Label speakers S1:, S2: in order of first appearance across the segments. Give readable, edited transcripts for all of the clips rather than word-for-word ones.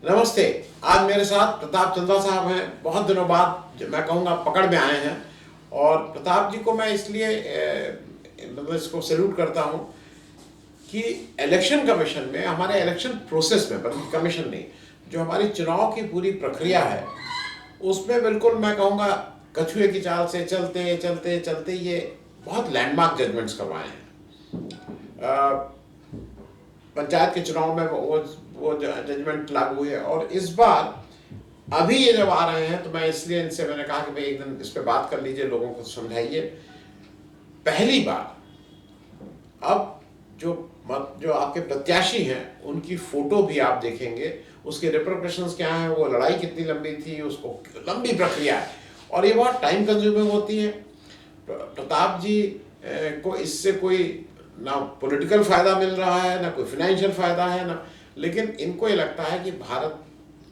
S1: नमस्ते। आज मेरे साथ प्रताप चंद्रा साहब हैं। बहुत दिनों बाद मैं कहूँगा पकड़ में आए हैं। और प्रताप जी को मैं इसलिए मतलब इसको सैल्यूट करता हूँ कि इलेक्शन कमीशन में, हमारे इलेक्शन प्रोसेस में, बल्कि कमीशन नहीं, जो हमारी चुनाव की पूरी प्रक्रिया है उसमें बिल्कुल मैं कहूँगा कछुए की चाल से चलते चलते चलते ये बहुत लैंडमार्क जजमेंट्स करवाए हैं। पंचायत के चुनाव में वो जजमेंट लागू हुए, और इस बार अभी ये जब आ रहे हैं तो मैं इसलिए इनसे मैंने कहा कि भाई एक दिन इस पे बात कर लीजिए, लोगों को समझाइए। पहली बार अब जो आपके प्रत्याशी हैं उनकी फोटो भी आप देखेंगे, उसके रिप्रिकॉशंस क्या हैं, वो लड़ाई कितनी लंबी थी, उसको लंबी प्रक्रिया है और ये बहुत टाइम कंज्यूमिंग होती है। प्रताप जी को इससे कोई ना पॉलिटिकल फायदा मिल रहा है, ना कोई फाइनेंशियल फायदा है, ना, लेकिन इनको ये लगता है कि भारत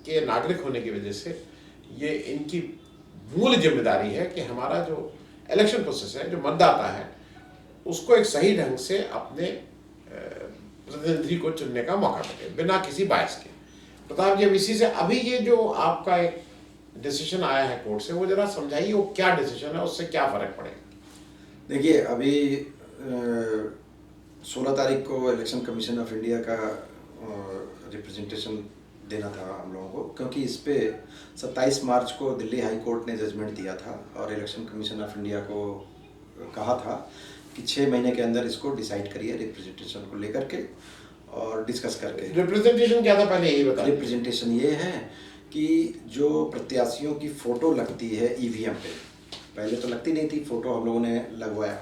S1: के नागरिक होने की वजह से ये इनकी मूल जिम्मेदारी है कि हमारा जो इलेक्शन प्रोसेस है, जो मतदाता है, उसको एक सही ढंग से अपने प्रतिनिधि को चुनने का मौका मिले बिना किसी बायस के। प्रताप जी, अब इसी से अभी ये जो आपका एक डिसीजन आया है कोर्ट से, वो जरा समझाइए वो क्या डिसीजन है, उससे क्या फर्क पड़ेगा।
S2: देखिए, अभी 16 तारीख को इलेक्शन कमीशन ऑफ इंडिया का रिप्रेजेंटेशन देना था हम लोगों को, क्योंकि इस पे 27 मार्च को दिल्ली हाई कोर्ट ने जजमेंट दिया था और इलेक्शन कमीशन ऑफ इंडिया को कहा था कि 6 महीने के अंदर इसको डिसाइड करिए रिप्रेजेंटेशन को लेकर के और डिस्कस करके।
S1: रिप्रेजेंटेशन क्या था, पहले यही बताइए।
S2: रिप्रेजेंटेशन ये है कि जो प्रत्याशियों की फ़ोटो लगती है ईवीएम पे, पहले तो लगती नहीं थी, फ़ोटो हम लोगों ने लगवाया,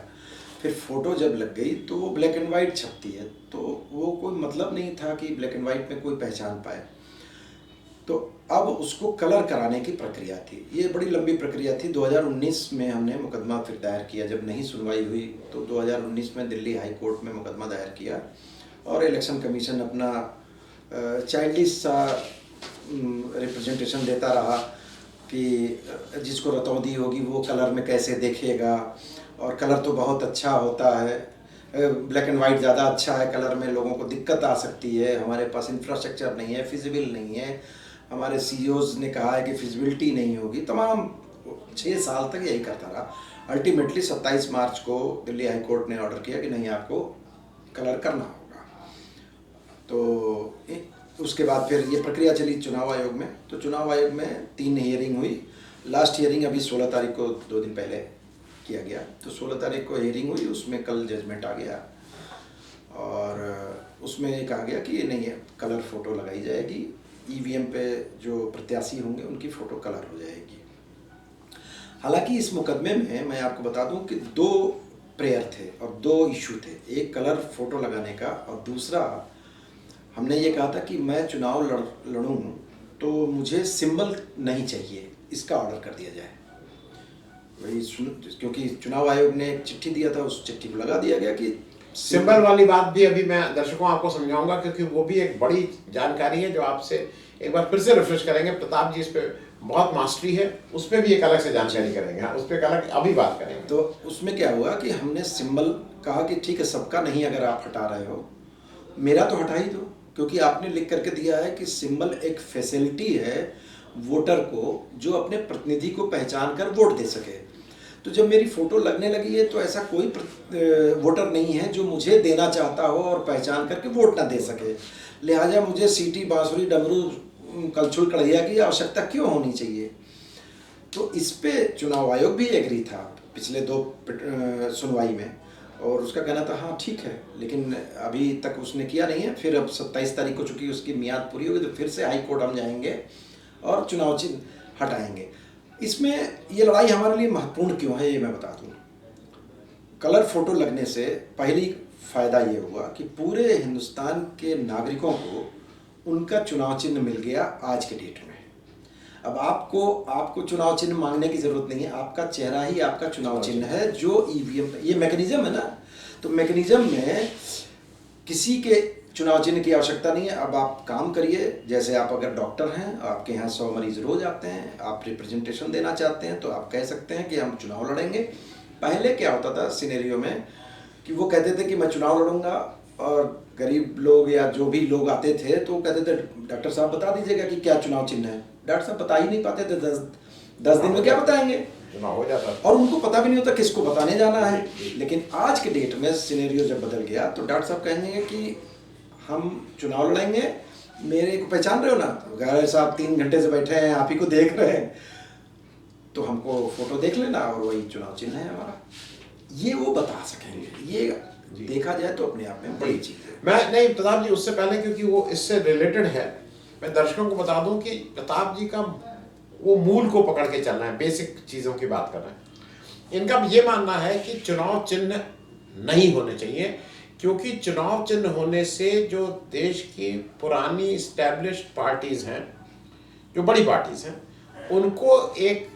S2: फिर फ़ोटो जब लग गई तो वो ब्लैक एंड वाइट छपती है, तो वो कोई मतलब नहीं था कि ब्लैक एंड वाइट में कोई पहचान पाए। तो अब उसको कलर कराने की प्रक्रिया थी, ये बड़ी लंबी प्रक्रिया थी। 2019 में हमने मुकदमा फिर दायर किया, जब नहीं सुनवाई हुई तो 2019 में दिल्ली हाई कोर्ट में मुकदमा दायर किया और इलेक्शन कमीशन अपना चाइल्डिश सा रिप्रेजेंटेशन देता रहा कि जिसको रतौंधी होगी वो कलर में कैसे देखेगा, और कलर तो बहुत अच्छा होता है, ब्लैक एंड वाइट ज़्यादा अच्छा है, कलर में लोगों को दिक्कत आ सकती है, हमारे पास इंफ्रास्ट्रक्चर नहीं है, फिजिबल नहीं है, हमारे सीईओज़ ने कहा है कि फिजिबिलिटी नहीं होगी। तमाम 6 साल तक यही करता रहा। अल्टीमेटली 27 मार्च को दिल्ली हाई कोर्ट ने ऑर्डर किया कि नहीं, आपको कलर करना होगा। तो उसके बाद फिर ये प्रक्रिया चली चुनाव आयोग में, तो चुनाव आयोग में 3 हियरिंग हुई। लास्ट हियरिंग अभी 16 तारीख को 2 दिन पहले किया गया, तो 16 तारीख को हियरिंग हुई, उसमें कल जजमेंट आ गया और उसमें ये कहा गया कि ये नहीं है, कलर फ़ोटो लगाई जाएगी, ईवीएम पे जो प्रत्याशी होंगे उनकी फ़ोटो कलर हो जाएगी। हालांकि इस मुकदमे में मैं आपको बता दूं कि 2 प्रेयर थे और 2 इशू थे, एक कलर फ़ोटो लगाने का और दूसरा हमने ये कहा था कि मैं चुनाव लड़ूं तो मुझे सिंबल नहीं चाहिए, इसका ऑर्डर कर दिया जाए। वही क्योंकि चुनाव आयोग ने एक चिट्ठी दिया था, उस चिट्ठी को लगा दिया गया कि
S1: सिंबल वाली बात भी अभी मैं दर्शकों आपको समझाऊंगा, क्योंकि वो भी एक बड़ी जानकारी है जो आपसे एक बार फिर से रिफ्रेश करेंगे। प्रताप जी इस पे बहुत मास्टरी है, उस पर भी एक अलग से जानकारी करेंगे। हाँ, उस पर अलग अभी बात करेंगे।
S2: तो उसमें क्या हुआ कि हमने सिंबल कहा कि ठीक है, सबका नहीं, अगर आप हटा रहे हो मेरा तो हटा ही दो, क्योंकि आपने लिख करके दिया है कि सिंबल एक फैसिलिटी है वोटर को जो अपने प्रतिनिधि को पहचान कर वोट दे सके। तो जब मेरी फ़ोटो लगने लगी है तो ऐसा कोई वोटर नहीं है जो मुझे देना चाहता हो और पहचान करके वोट ना दे सके, लिहाजा मुझे सीटी, बांसुरी, डमरू, कलछुल, कड़हिया की आवश्यकता क्यों होनी चाहिए। तो इस पे चुनाव आयोग भी एग्री था पिछले 2 सुनवाई में, और उसका कहना था हाँ ठीक है, लेकिन अभी तक उसने किया नहीं है। फिर अब 27 तारीख को चूँकि उसकी मियाद पूरी होगी तो फिर से हाई कोर्ट हम जाएंगे और चुनाव चिन्ह हटाएंगे। इसमें ये लड़ाई हमारे लिए महत्वपूर्ण क्यों है ये मैं बता दूँ। कलर फ़ोटो लगने से पहली फ़ायदा ये हुआ कि पूरे हिंदुस्तान के नागरिकों को उनका चुनाव चिन्ह मिल गया आज के डेट में। अब आपको चुनाव चिन्ह मांगने की ज़रूरत नहीं है, आपका चेहरा ही आपका चुनाव चिन्ह है जो ईवीएम, ये मैकेनिज़्म है ना, तो मैकेनिज़्म में किसी के चुनाव चिन्ह की आवश्यकता नहीं है। अब आप काम करिए, जैसे आप अगर डॉक्टर हैं, आपके यहाँ 100 मरीज़ रोज़ आते हैं, आप रिप्रेजेंटेशन देना चाहते हैं तो आप कह सकते हैं कि हम चुनाव लड़ेंगे। पहले क्या होता था सिनेरियो में कि वो कहते थे कि मैं चुनाव लड़ूंगा और गरीब लोग या जो भी लोग आते थे तो कहते थे डॉक्टर साहब बता दीजिएगा कि क्या चुनाव चिन्ह है। डॉक्टर साहब बता ही नहीं पाते थे, 10 दिन में क्या बताएंगे।
S1: चुनाव हो जाता था।
S2: और उनको पता भी नहीं होता किसको बताने जाना है। लेकिन आज के डेट में सिनेरियो जब बदल गया तो डॉक्टर साहब कहेंगे कि हम चुनाव लड़ेंगे, मेरे को पहचान रहे हो ना, गाय साहब 3 घंटे से बैठे हैं, आप ही को देख रहे हैं, तो हमको फोटो देख लेना और वही चुनाव चिन्ह है हमारा। ये वो बता सकेंगे। ये देखा जाए तो अपने आप में बड़ी चीज है।
S1: मैं नहीं प्रताप जी, उससे पहले क्योंकि वो इससे रिलेटेड है, मैं दर्शकों को बता दूं कि प्रताप जी का वो मूल को पकड़ के चलना है, बेसिक चीज़ों की बात कर रहे हैं। इनका ये मानना है कि चुनाव चिन्ह नहीं होने चाहिए, क्योंकि चुनाव चिन्ह होने से जो देश की पुरानी इस्टेब्लिश्ड पार्टीज हैं, जो बड़ी पार्टीज हैं, उनको एक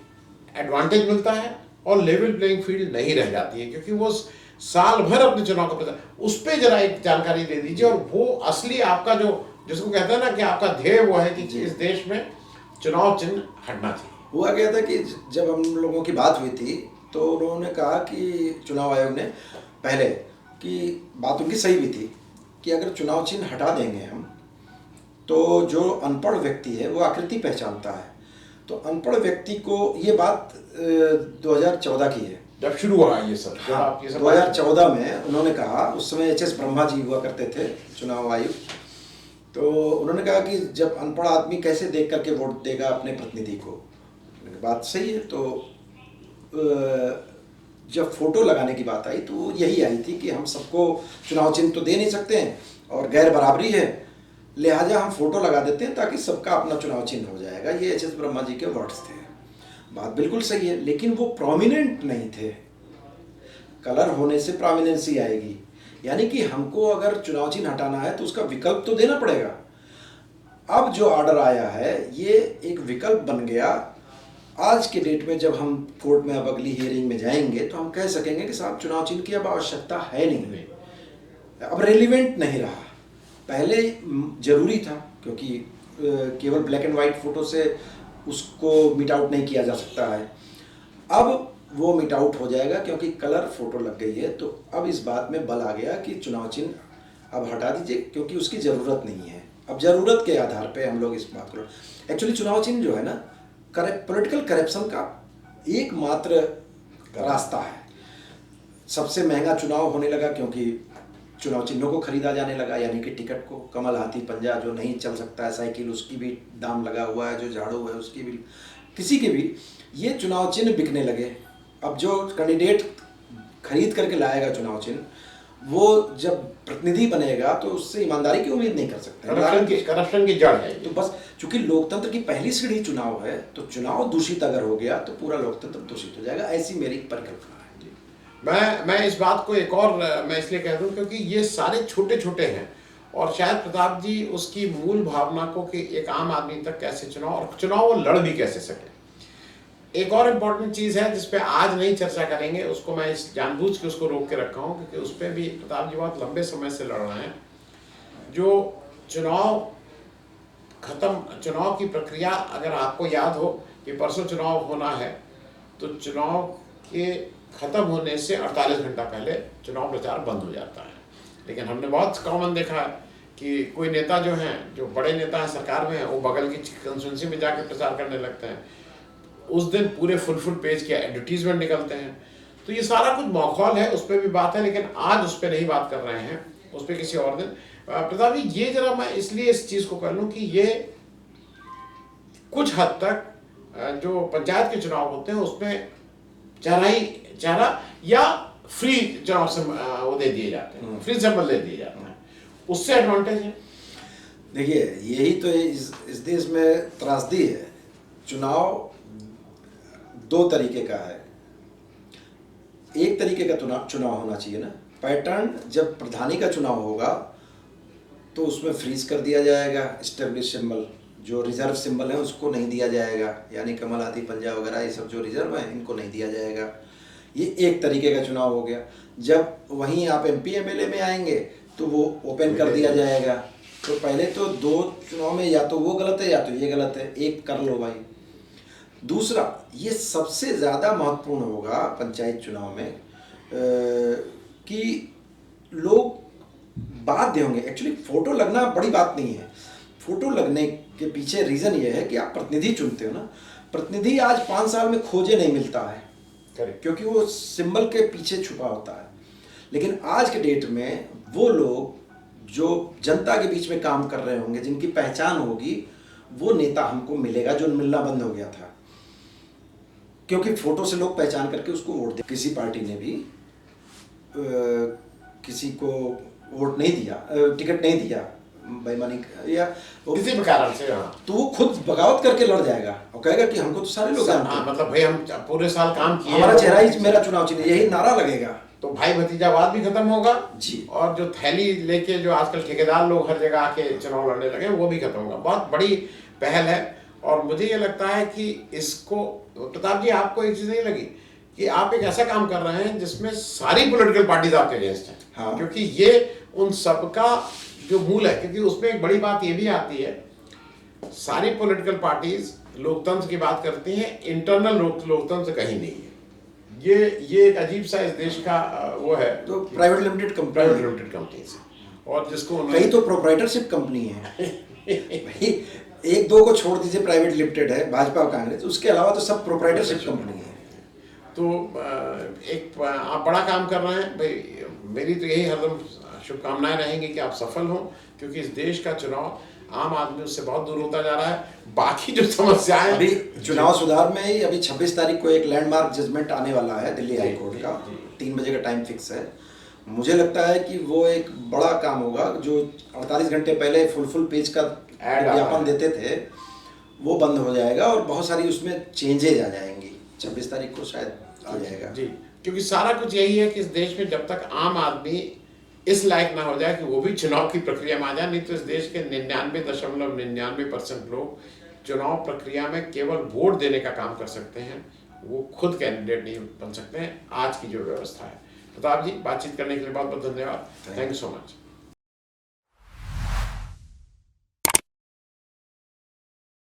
S1: एडवांटेज मिलता है और लेवल प्लेइंग फील्ड नहीं रह जाती है, क्योंकि वो साल भर अपने चुनाव का प्रचार, उस पर जरा एक जानकारी दे दीजिए। और वो असली आपका जो, जिसको कहते हैं ना कि आपका ध्येय वो है कि इस देश में चुनाव चिन्ह हटना चाहिए।
S2: हुआ क्या था कि जब हम लोगों की बात हुई थी तो उन्होंने कहा कि चुनाव आयोग ने पहले कि बात उनकी सही भी थी कि अगर चुनाव चिन्ह हटा देंगे हम तो जो अनपढ़ व्यक्ति है वो आकृति पहचानता है। तो अनपढ़ व्यक्ति को, ये बात 2014 की है
S1: जब शुरू हुआ ये सब।
S2: हाँ, 2014 में उन्होंने कहा, उस समय HS ब्रह्मा जी हुआ करते थे चुनाव आयुक्त। तो उन्होंने कहा कि जब अनपढ़ आदमी कैसे देख करके वोट देगा अपने प्रतिनिधि को। बात सही है। तो जब फोटो लगाने की बात आई तो यही आई थी कि हम सबको चुनाव चिन्ह तो दे नहीं सकते हैं और गैर बराबरी है, लिहाजा हम फोटो लगा देते हैं ताकि सबका अपना चुनाव चिन्ह हो जाएगा। ये HS ब्रह्मा जी के वर्ड्स थे। बात बिल्कुल सही है, लेकिन वो प्रोमिनेंट नहीं थे। कलर होने से प्रोमिनेंसी आएगी, यानी कि हमको अगर चुनाव चिन्ह हटाना है तो उसका विकल्प तो देना पड़ेगा। अब जो ऑर्डर आया है ये एक विकल्प बन गया। आज के डेट में जब हम कोर्ट में अब अगली हियरिंग में जाएंगे तो हम कह सकेंगे कि साहब चुनाव चिन्ह की अब आवश्यकता है नहीं, अब रेलिवेंट नहीं रहा। पहले जरूरी था क्योंकि केवल ब्लैक एंड वाइट फोटो से उसको मिट आउट नहीं किया जा सकता है। अब वो मिट आउट हो जाएगा क्योंकि कलर फोटो लग गई है। तो अब इस बात में बल आ गया कि चुनाव चिन्ह अब हटा दीजिए क्योंकि उसकी ज़रूरत नहीं है। अब ज़रूरत के आधार पे हम लोग इस बात को, एक्चुअली चुनाव चिन्ह जो है ना, पॉलिटिकल करप्शन का एकमात्र रास्ता है। सबसे महंगा चुनाव होने लगा क्योंकि चुनाव चिन्हों को खरीदा जाने लगा, यानी कि टिकट को। कमल हाथी पंजा जो नहीं चल सकता है साइकिल, उसकी भी दाम लगा हुआ है, जो झाड़ू है उसकी भी, किसी के भी ये चुनाव चिन्ह बिकने लगे। अब जो कैंडिडेट खरीद करके लाएगा चुनाव चिन्ह, वो जब प्रतिनिधि बनेगा तो उससे ईमानदारी की उम्मीद नहीं कर सकते।
S1: करप्शन की जड़ है।
S2: तो बस चूंकि लोकतंत्र की पहली सीढ़ी चुनाव है, तो चुनाव दूषित अगर हो गया तो पूरा लोकतंत्र दूषित हो जाएगा। ऐसी मेरी परिकल्पना है।
S1: मैं इस बात को एक और मैं इसलिए कह दूं क्योंकि ये सारे छोटे छोटे हैं और शायद प्रताप जी उसकी मूल भावना को कि एक आम आदमी तक कैसे चुनाव वो लड़ भी कैसे सके। एक और इम्पोर्टेंट चीज़ है जिस पे आज नहीं चर्चा करेंगे, उसको मैं इस जानबूझ के उसको रोक के रखा हूँ क्योंकि उस पर भी प्रताप जी बहुत लंबे समय से लड़ रहे हैं। जो चुनाव की प्रक्रिया, अगर आपको याद हो कि परसों चुनाव होना है तो चुनाव के ख़त्म होने से 48 घंटा पहले चुनाव प्रचार बंद हो जाता है। लेकिन हमने बहुत कॉमन देखा है कि कोई नेता जो हैं, जो बड़े नेता हैं सरकार में, वो बगल की कंस्टिट्यूंसी में जाके प्रचार करने लगते हैं। उस दिन पूरे फुल पेज के एडवर्टीजमेंट निकलते हैं। तो ये सारा कुछ माहौल है, उस पर भी बात है, लेकिन आज उस पर नहीं बात कर रहे हैं, उस पर किसी और दिन। प्रताप जी, ये जरा मैं इसलिए इस चीज़ को कर लूँ कि ये कुछ हद तक जो पंचायत के चुनाव होते हैं उसमें चारा या फ्री चुनाव से वो दे दिए जाते हैं, फ्री सैंपल दे दिए जाते हैं, उससे एडवांटेज है।
S2: देखिए, यही तो इस देश में त्रासदी है। चुनाव 2 तरीके का है। एक तरीके का चुनाव होना चाहिए ना, पैटर्न जब प्रधानी का चुनाव होगा तो उसमें फ्रीज कर दिया जाएगा। एस्टेब्लिश सिंबल, जो रिजर्व सिंबल है उसको नहीं दिया जाएगा, यानी कमल हाथी पंजा वगैरह ये सब जो रिजर्व है इनको नहीं दिया जाएगा। ये एक तरीके का चुनाव हो गया। जब वहीं आप MP MLA में आएंगे तो वो ओपन कर दिया जाएगा। तो पहले तो 2 चुनाव में या तो वो गलत है या तो ये गलत है, एक कर लो भाई। दूसरा, ये सबसे ज़्यादा महत्वपूर्ण होगा पंचायत चुनाव में कि लोग बाध्य होंगे। एक्चुअली फोटो लगना बड़ी बात नहीं है, फोटो लगने के पीछे रीजन ये है कि आप प्रतिनिधि चुनते हो ना। प्रतिनिधि आज 5 साल में खोजे नहीं मिलता है, क्योंकि वो सिंबल के पीछे छुपा होता है। लेकिन आज के डेट में वो लोग जो जनता के बीच में काम कर रहे होंगे, जिनकी पहचान होगी, वो नेता हमको मिलेगा, जो मिलना बंद हो गया था, क्योंकि फोटो से लोग पहचान करके उसको वोट दे। किसी पार्टी ने भी किसी को वोट नहीं दिया, टिकट नहीं दिया बेईमानी या
S1: किसी भी कारण से, हाँ,
S2: तो वो खुद बगावत करके लड़ जाएगा और कहेगा कि हमको तो सारे लोग जानते
S1: हाँ,
S2: हैं,
S1: मतलब भाई हम पूरे साल काम किए,
S2: हमारा चेहरा ही मेरा चुनाव चिन्ह, यही नारा लगेगा।
S1: तो भाई भतीजावाद भी खत्म होगा
S2: जी।
S1: और जो थैली लेके जो आजकल ठेकेदार लोग हर जगह आके चुनाव लड़ने लगे वो भी खत्म होगा। बहुत बड़ी पहल है और मुझे ये लगता है कि इसको, प्रताप जी आपको एक चीज नहीं लगी कि आप एक ऐसा काम कर रहे हैं जिसमें सारी पॉलिटिकल पार्टीज आपके अगेंस्ट हैं?
S2: हाँ।
S1: क्योंकि ये उन सबका जो मूल है, क्योंकि उसमें एक बड़ी बात ये भी आती है, सारी पॉलिटिकल पार्टीज लोकतंत्र की बात करती हैं, इंटरनल लोकतंत्र कहीं नहीं है। ये एक अजीब सा इस देश का वो है,
S2: तो प्राइवेट लिमिटेड
S1: कंपनीज और जिसको
S2: कई तो प्रोप्राइटरशिप कंपनी है भाई, एक दो को छोड़ दीजिए प्राइवेट लिमिटेड है भाजपा और कांग्रेस, उसके अलावा तो सब प्रोप्राइटरशिप कंपनी है।
S1: तो एक आप बड़ा काम कर रहे हैं भाई, मेरी तो यही हरदम शुभकामनाएं रहेंगी कि आप सफल हों, क्योंकि इस देश का चुनाव आम आदमी उससे बहुत दूर होता जा रहा है। बाकी जो समस्याएं,
S2: अभी चुनाव सुधार में ही अभी 26 तारीख को एक लैंडमार्क जजमेंट आने वाला है दिल्ली हाई कोर्ट का, 3 बजे का टाइम फिक्स है। मुझे लगता है कि वो एक बड़ा काम होगा। जो 48 घंटे पहले फुल पेज का विज्ञापन देते थे वो बंद हो जाएगा और बहुत सारी उसमें चेंजेज आ जाएंगी। 26 तारीख को शायद आ जाएगा जी,
S1: क्योंकि सारा कुछ यही है कि इस देश में जब तक आम आदमी इस लायक ना हो जाए कि वो भी चुनाव की प्रक्रिया में आ जाए, नहीं तो इस देश के 99.99% लोग चुनाव प्रक्रिया में केवल वोट देने का काम कर सकते हैं, वो खुद कैंडिडेट नहीं बन सकते हैं आज की जो व्यवस्था है। प्रताप जी, बातचीत करने के लिए बहुत बहुत धन्यवाद। Thank you so much.